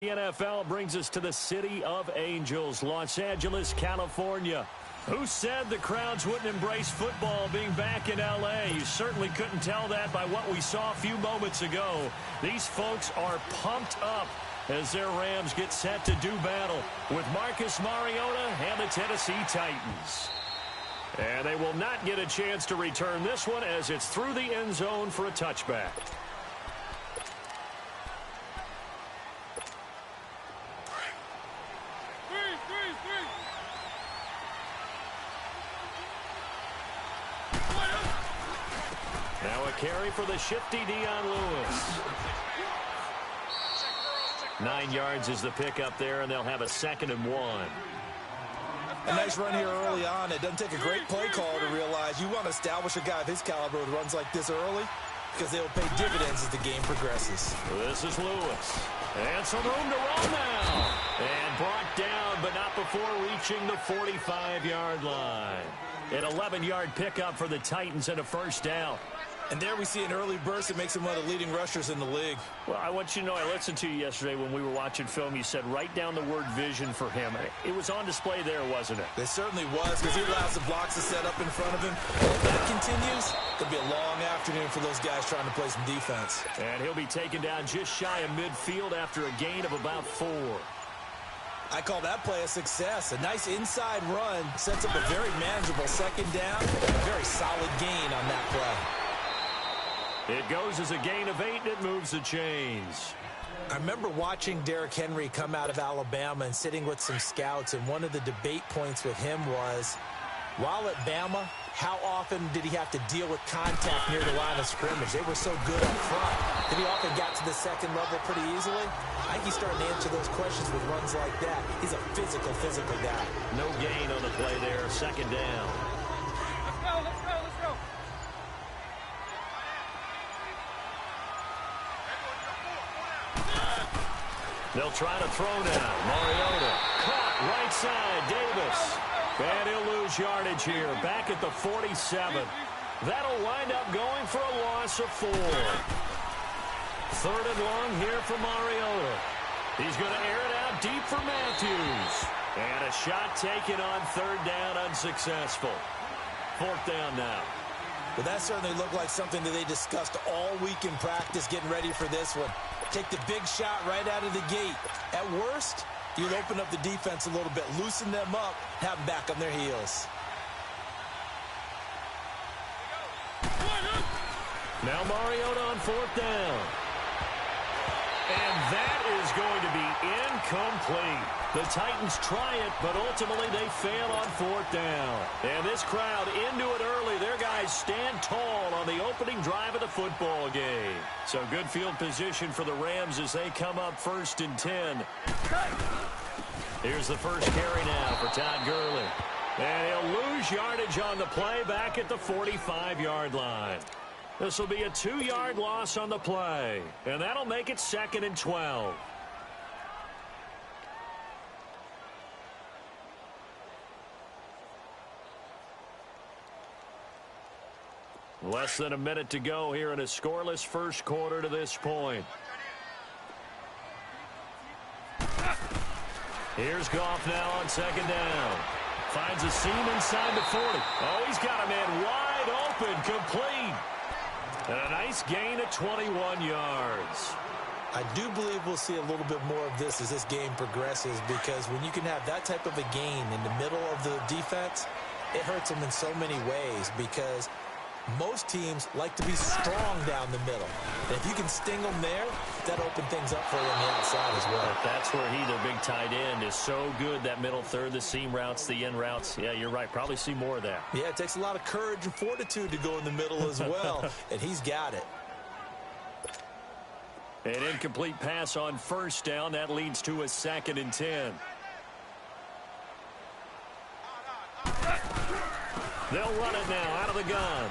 The NFL brings us to the City of Angels, Los Angeles, California. Who said the crowds wouldn't embrace football being back in L.A.? You certainly couldn't tell that by what we saw a few moments ago. These folks are pumped up as their Rams get set to do battle with Marcus Mariota and the Tennessee Titans. And they will not get a chance to return this one as it's through the end zone for a touchback. Now a carry for the shifty Dion Lewis. 9 yards is the pickup there, and they'll have a 2nd and 1. A nice run here early on. It doesn't take a great play call to realize you want to establish a guy of his caliber who runs like this early because they'll pay dividends as the game progresses. This is Lewis. And some room to run now. And brought down, but not before reaching the 45-yard line. An 11-yard pickup for the Titans and a first down. And there we see an early burst that makes him one of the leading rushers in the league. Well, I want you to know, I listened to you yesterday when we were watching film. You said write down the word vision for him. It was on display there, wasn't it? It certainly was, because he allows the blocks to set up in front of him. If that continues, it'll be a long afternoon for those guys trying to play some defense. And he'll be taken down just shy of midfield after a gain of about 4. I call that play a success. A nice inside run sets up a very manageable 2nd down. A very solid gain on that play. It goes as a gain of 8, and it moves the chains. I remember watching Derrick Henry come out of Alabama and sitting with some scouts, and one of the debate points with him was, while at Bama, how often did he have to deal with contact near the line of scrimmage? They were so good up front that he often got to the 2nd level pretty easily. I think he's starting to answer those questions with runs like that. He's a physical guy. No gain on the play there, 2nd down. Let's go. They'll try to throw now. Mariota caught right side. Davis. And he'll lose yardage here. Back at the 47. That'll wind up going for a loss of 4. 3rd and long here for Mariota. He's going to air it out deep for Matthews. And a shot taken on 3rd down, unsuccessful. 4th down now. Well, that certainly looked like something that they discussed all week in practice getting ready for this one. Take the big shot right out of the gate. At worst, you'll open up the defense a little bit, loosen them up, have them back on their heels. Now Mariota on 4th down. And that is going to be incomplete. The Titans try it, but ultimately they fail on 4th down. And this crowd into it early. Their guys stand tall on the opening drive of the football game. So good field position for the Rams as they come up 1st and 10. Here's the first carry now for Todd Gurley. And he'll lose yardage on the play back at the 45-yard line. This will be a 2-yard loss on the play. And that'll make it 2nd and 12. Less than a minute to go here in a scoreless first quarter to this point. Here's Goff now on 2nd down. Finds a seam inside the 40. Oh, he's got a man wide open, complete. And a nice gain of 21 yards. I do believe we'll see a little bit more of this as this game progresses, because when you can have that type of a gain in the middle of the defense, it hurts them in so many ways, because most teams like to be strong down the middle. And if you can sting them there, that opens things up for you on the outside as well. But that's where their big tight end, is so good, that middle third, the seam routes, the in routes. Yeah, you're right. Probably see more of that. Yeah, it takes a lot of courage and fortitude to go in the middle as well, and he's got it. An incomplete pass on 1st down. That leads to a 2nd and 10. They'll run it now out of the gun.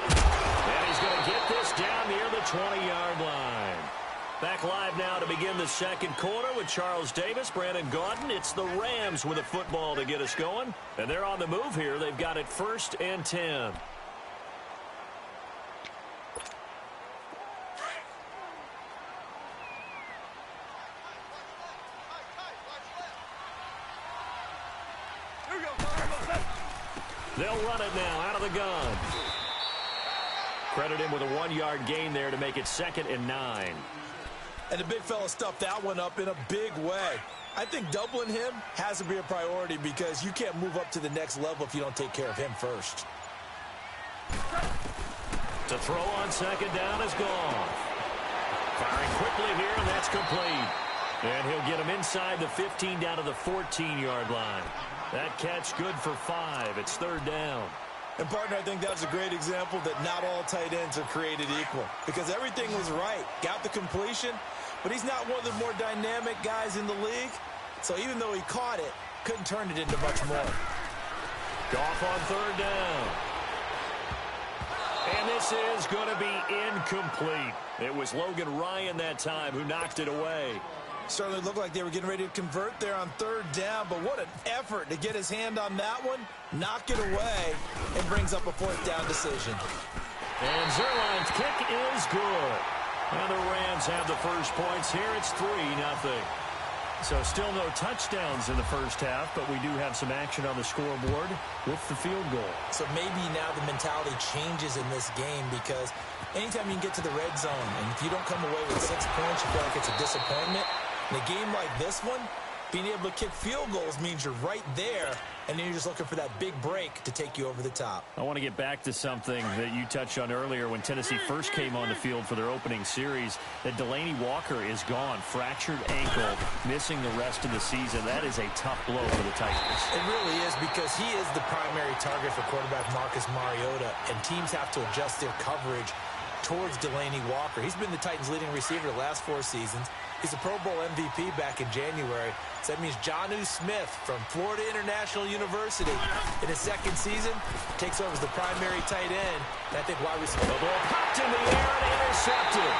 And he's going to get this down near the 20-yard line. Back live now to begin the 2nd quarter with Charles Davis, Brandon Gaudin. It's the Rams with a football to get us going. And they're on the move here. They've got it 1st and 10. They'll run it now out of the gun. Credit him with a 1-yard gain there to make it 2nd and 9. And the big fella stuffed that one up in a big way. I think doubling him has to be a priority because you can't move up to the next level if you don't take care of him first. To throw on 2nd down is gone. Firing quickly here, and that's complete. And he'll get him inside the 15 down to the 14-yard line. That catch good for 5. It's 3rd down. And, partner, I think that's a great example that not all tight ends are created equal because everything was right. Got the completion, but he's not one of the more dynamic guys in the league. So even though he caught it, couldn't turn it into much more. Goff on 3rd down. And this is going to be incomplete. It was Logan Ryan that time who knocked it away. Certainly looked like they were getting ready to convert there on 3rd down, but what an effort to get his hand on that one, knock it away, and brings up a 4th down decision. And Zerline's kick is good. And the Rams have the first points here. It's 3-0. So still no touchdowns in the first half, but we do have some action on the scoreboard with the field goal. So maybe now the mentality changes in this game because anytime you can get to the red zone, and if you don't come away with 6 points, you feel like it's a disappointment. In a game like this one, being able to kick field goals means you're right there, and then you're just looking for that big break to take you over the top. I want to get back to something that you touched on earlier when Tennessee first came on the field for their opening series, that Delaney Walker is gone, fractured ankle, missing the rest of the season. That is a tough blow for the Titans. It really is because he is the primary target for quarterback Marcus Mariota, and teams have to adjust their coverage towards Delaney Walker. He's been the Titans' leading receiver the last 4 seasons. He's a Pro Bowl MVP back in January. So that means Jonnu Smith from Florida International University in his 2nd season takes over as the primary tight end. And I think wide receiver. The ball popped in the air and intercepted.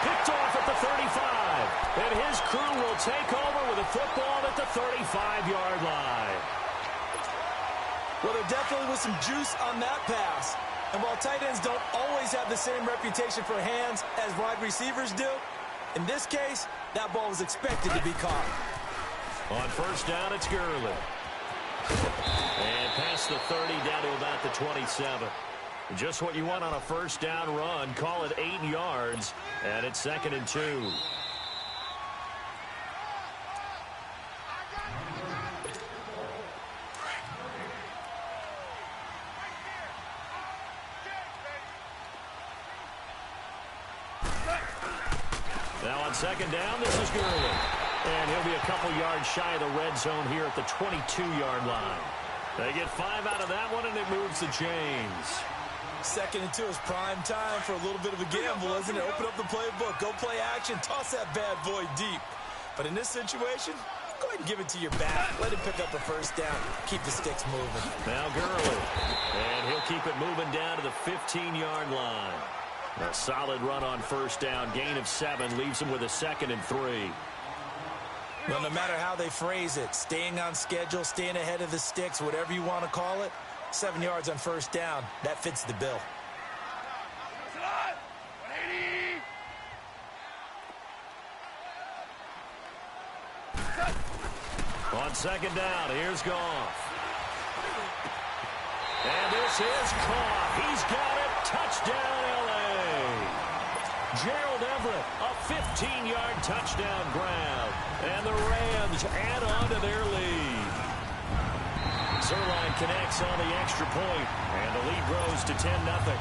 Picked off at the 35. And his crew will take over with a football at the 35-yard line. Well, there definitely was some juice on that pass. And while tight ends don't always have the same reputation for hands as wide receivers do, in this case, that ball was expected to be caught. On 1st down, it's Gurley. And past the 30 down to about the 27. Just what you want on a 1st down run. Call it 8 yards. And it's 2nd and 2. Now on 2nd down, this is Gurley. And he'll be a couple yards shy of the red zone here at the 22-yard line. They get 5 out of that one, and it moves the chains. 2nd and 2 is prime time for a little bit of a gamble, isn't it? Open up the playbook, go play action, toss that bad boy deep. But in this situation, go ahead and give it to your back. Let him pick up a 1st down. Keep the sticks moving. Now Gurley. And he'll keep it moving down to the 15-yard line. A solid run on 1st down. Gain of 7 leaves him with a 2nd and 3. Well, no matter how they phrase it, staying on schedule, staying ahead of the sticks, whatever you want to call it, 7 yards on 1st down, that fits the bill. On 2nd down, here's Goff. And this is caught. He's got it. Touchdown, L.A. Gerald Everett, a 15-yard touchdown grab. And the Rams add on to their lead. Zerline connects on the extra point, and the lead grows to 10-0.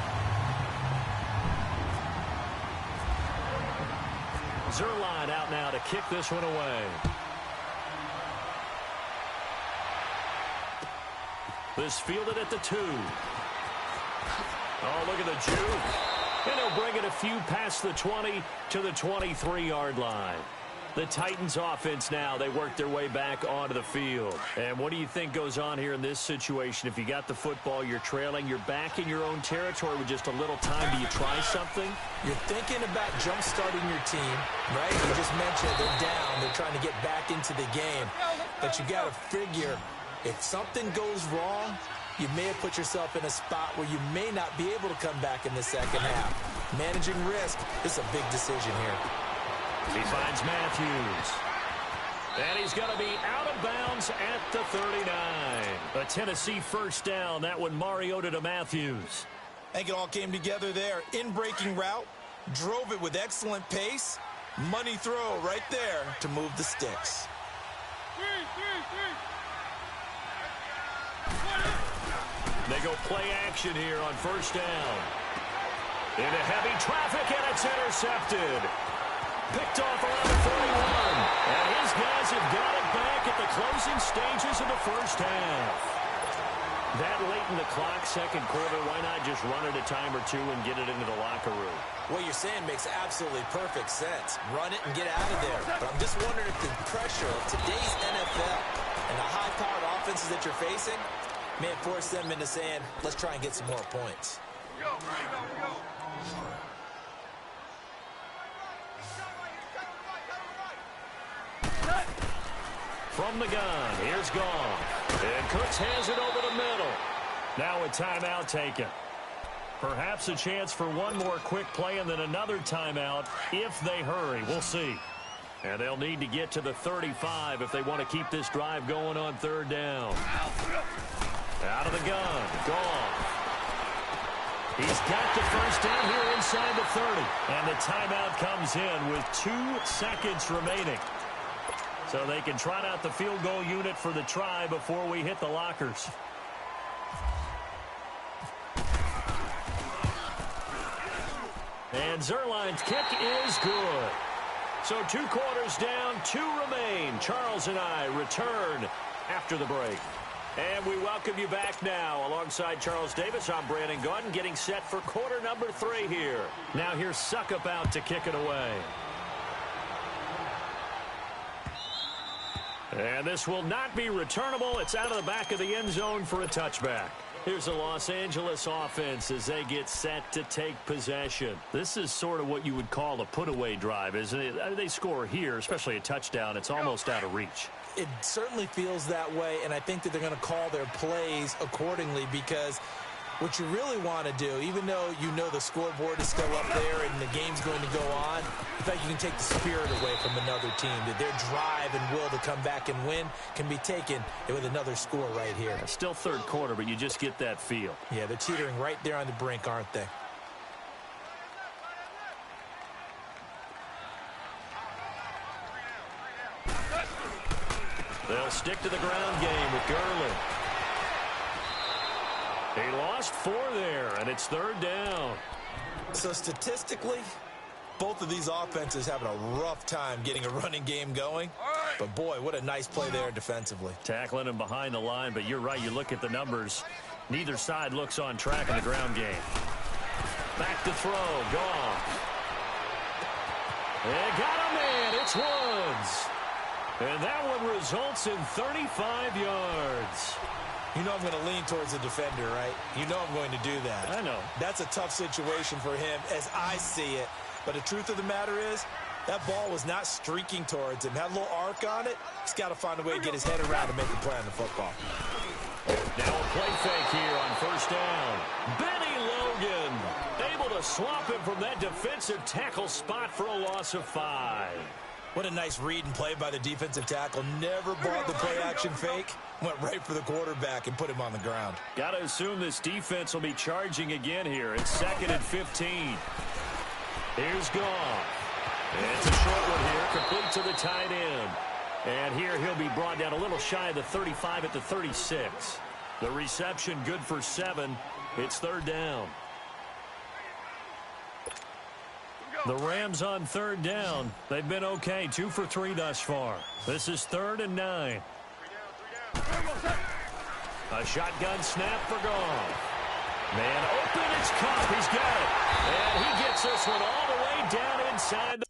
Zerline out now to kick this one away. This fielded at the 2. Oh, look at the juke. And he'll bring it a few past the 20 to the 23-yard line. The Titans offense now, they work their way back onto the field. And what do you think goes on here in this situation? If you got the football, you're trailing, you're back in your own territory with just a little time. Do you try something? You're thinking about jump-starting your team, right? You just mentioned they're down. They're trying to get back into the game. But you got to figure, if something goes wrong, you may have put yourself in a spot where you may not be able to come back in the second half. Managing risk is a big decision here. He finds Matthews. And he's going to be out of bounds at the 39. A Tennessee first down. That one Mariota to Matthews. I think it all came together there. In-breaking route, drove it with excellent pace. Money throw right there to move the sticks. They go play action here on first down. Into heavy traffic, and it's intercepted. Picked off around the 41. And his guys have got it back at the closing stages of the first half. That late in the clock, second quarter, why not just run it a time or two and get it into the locker room? What you're saying makes absolutely perfect sense. Run it and get out of there. But I'm just wondering if the pressure of today's NFL and the high-powered offenses that you're facing may force them into saying, let's try and get some more points. Go. From the gun, here's Goff. And Cooks has it over the middle. Now a timeout taken. Perhaps a chance for one more quick play and then another timeout if they hurry. We'll see. And they'll need to get to the 35 if they want to keep this drive going on third down. Out of the gun, Goff. He's got the first down here inside the 30. And the timeout comes in with 2 seconds remaining. So they can trot out the field goal unit for the try before we hit the lockers. And Zerline's kick is good. So 2 quarters down, 2 remain. Charles and I return after the break. And we welcome you back now. Alongside Charles Davis, I'm Brandon Gaudin, getting set for quarter number 3 here. Now here's Suckup out to kick it away. And this will not be returnable. It's out of the back of the end zone for a touchback. Here's the Los Angeles offense as they get set to take possession. This is sort of what you would call a put-away drive, isn't it? They score here, especially a touchdown. It's almost out of reach. It certainly feels that way, and I think that they're going to call their plays accordingly because what you really want to do, even though you know the scoreboard is still up there and the game's going to go on, in fact, you can take the spirit away from another team. That their drive and will to come back and win can be taken with another score right here. Still third quarter, but you just get that feel. Yeah, they're teetering right there on the brink, aren't they? They'll stick to the ground game with Gurley. He lost 4 there, and it's third down. So statistically, both of these offenses having a rough time getting a running game going. But boy, what a nice play there defensively. Tackling him behind the line, but you're right. You look at the numbers. Neither side looks on track in the ground game. Back to throw. Goff. And got a man. It's Woods. And that one results in 35 yards. You know I'm going to lean towards the defender, right? You know I'm going to do that. I know. That's a tough situation for him as I see it. But the truth of the matter is, that ball was not streaking towards him. Had a little arc on it. He's got to find a way to get his head around and make a play on the football. Now a play fake here on first down. Benny Logan able to swap him from that defensive tackle spot for a loss of 5. What a nice read and play by the defensive tackle. Never bought the play-action fake. Went right for the quarterback and put him on the ground. Got to assume this defense will be charging again here. It's 2nd and 15. Here's Goff. And it's a short one here, complete to the tight end. And here he'll be brought down a little shy of the 35 at the 36. The reception good for 7. It's third down. The Rams on third down. They've been okay. 2 for 3 thus far. This is 3rd and 9. A shotgun snap for Goff. Man open, it's Kupp. He's got it. And he gets this one all the way down inside the